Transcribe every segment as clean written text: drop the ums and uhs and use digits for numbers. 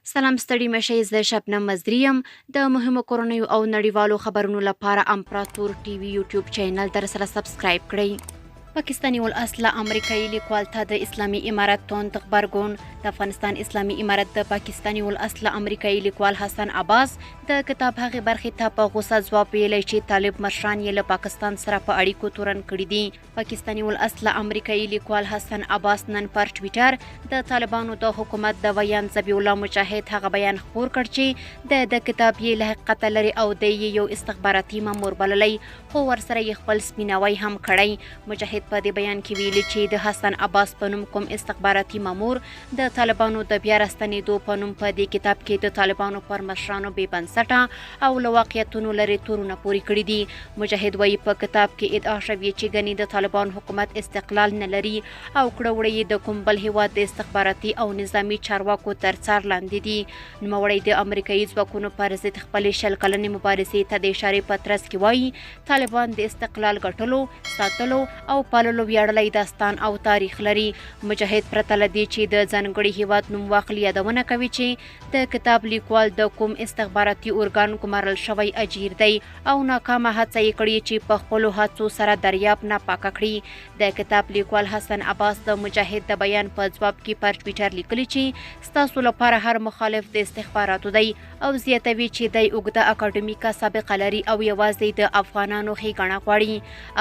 سلام ستړي مشئ زه شبنم مزدري یم د مهمو کورنیو او نړیوالو خبرونو لپاره امپراتور ټي وي یوټیوب چینل در سره سبسکرایب کړئ. پاکستانی الاصله امریکایي لیکوال ته د اسلامي امارت توند غبرګون. د افغانستان اسلامي امارت د پاکستانی الاصله امریکایي لیکوال حسن عباس د کتاب هغې برخې ته په غوسه ځواب ویلی چې طالب مشران یې له پاکستان سره په اړیکو تورن کړي دي. پاکستانی الاصله امریکایي لیکوال حسن عباس نن پر ټویټر د طالبانو د حکومت د ویان ذبیح الله مجاهد هغه بیان خپور کړ چې د کتاب یې له حقیقت لري او د یو استخباراتي مامور بللی، خو ورسره یې خپل سپیناوی هم کړی. مجاهد په دې بیان کې ویلي چې د حسن عباس په نوم کوم استخباراتي مامور د طالبانو د بیا راستنېدو په نوم په دې کتاب کې د طالبانو پر مشرانو بې بنسټه او له واقعیتونو لرې تورونه پورې کړي دي. مجاهد وایي په کتاب کې ادعا شوې چې ګنې د طالبان حکومت استقلال نه لري او کړه وړه د کوم بل هیواد د استخباراتي او نظامي چارواکو تر څار لاندې دي. نوموړی د امریکایي ځواکونو پر ضد خپلې 10 کلنې مبارزې ته د اشارې په ترڅ کې وایي طالبان د استقلال ګټلو، ساتلو او پاللو ویاړلی داستان او تاریخ لري. مجاهد پرته له دې چې د ځانګړي هیواد نوم واخلي یادونه کوي چې د کتاب لیکوال د کوم استخباراتي ارګان ګمارل شوی اجیر دی او ناکامه هڅه یې کړې چې په خپلو هڅو سره دریاب ناپاکه کړي. د کتاب لیکوال حسن عباس د مجاهد د بیان په ځواب کې پر ټویټر لیکلي چې ستاسو لپاره هر مخالف د استخباراتو دی او زیاتوي چې دی اوږده اکاډمیکه سابقه لري او یوازې د افغانانو ښېګڼه غواړي.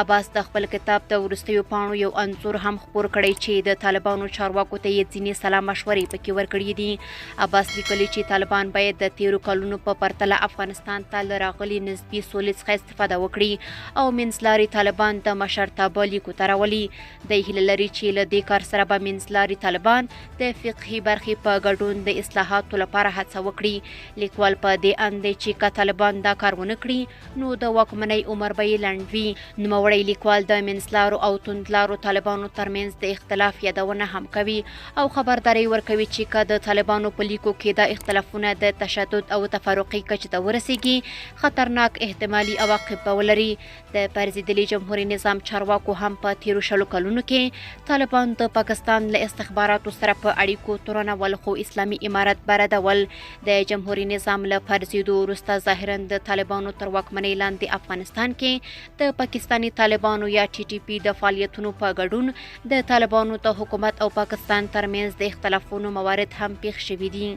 عباس د خپل کتاب د وروستیو پاڼو یو انځور هم خپور کړی چې د طالبانو چارواکو ته یې ځینې سلا مشورې پکې ورکړي دي. عباس لیکلي چې طالبان باید د تیرو کلونو په پرتله افغانستان ته له راغلي نسبي سولې څخه استفاده وکړي او منځلاري طالبان د مشرتابه لیکو ته راولي. دی هیله لري چې له دې کار سره به منځلاري طالبان د فقهي برخې په ګډون د اصلاحاتو لپاره هڅه وکړي. لیکوال په دې اند دی چې که طالبان دا کار ونه کړي نو د واکمنۍ عمر به یې لنډ وي. نوموړی لیکوال د منځلارو او توندلارو طالبانو ترمنځ د اختلاف یادونه هم کوي او خبرداری ورکوي چې که د طالبانو په لیکو کې د اختلافونه د تشدد او تفرقي کچې ته ورسیږي خطرناک احتمالي عواقب به ولري. د پرځېدلي جمهوري نظام چارواکو هم په تیرو 10 کلونو کې طالبان د پاکستان له استخباراتو سره په اړیکو تورنول، خو اسلامي امارت بردول. د جمهوري نظام له پرځېدو وروسته ظاهرا د طالبانو تر واکمنۍ لاندې افغانستان کې د پاکستاني طالبانو یا ټي ټي پي د فعالیتونو په ګډون د طالبانو د حکومت او پاکستان ترمنځ د اختلافونو موارد هم پیښ شوي دي.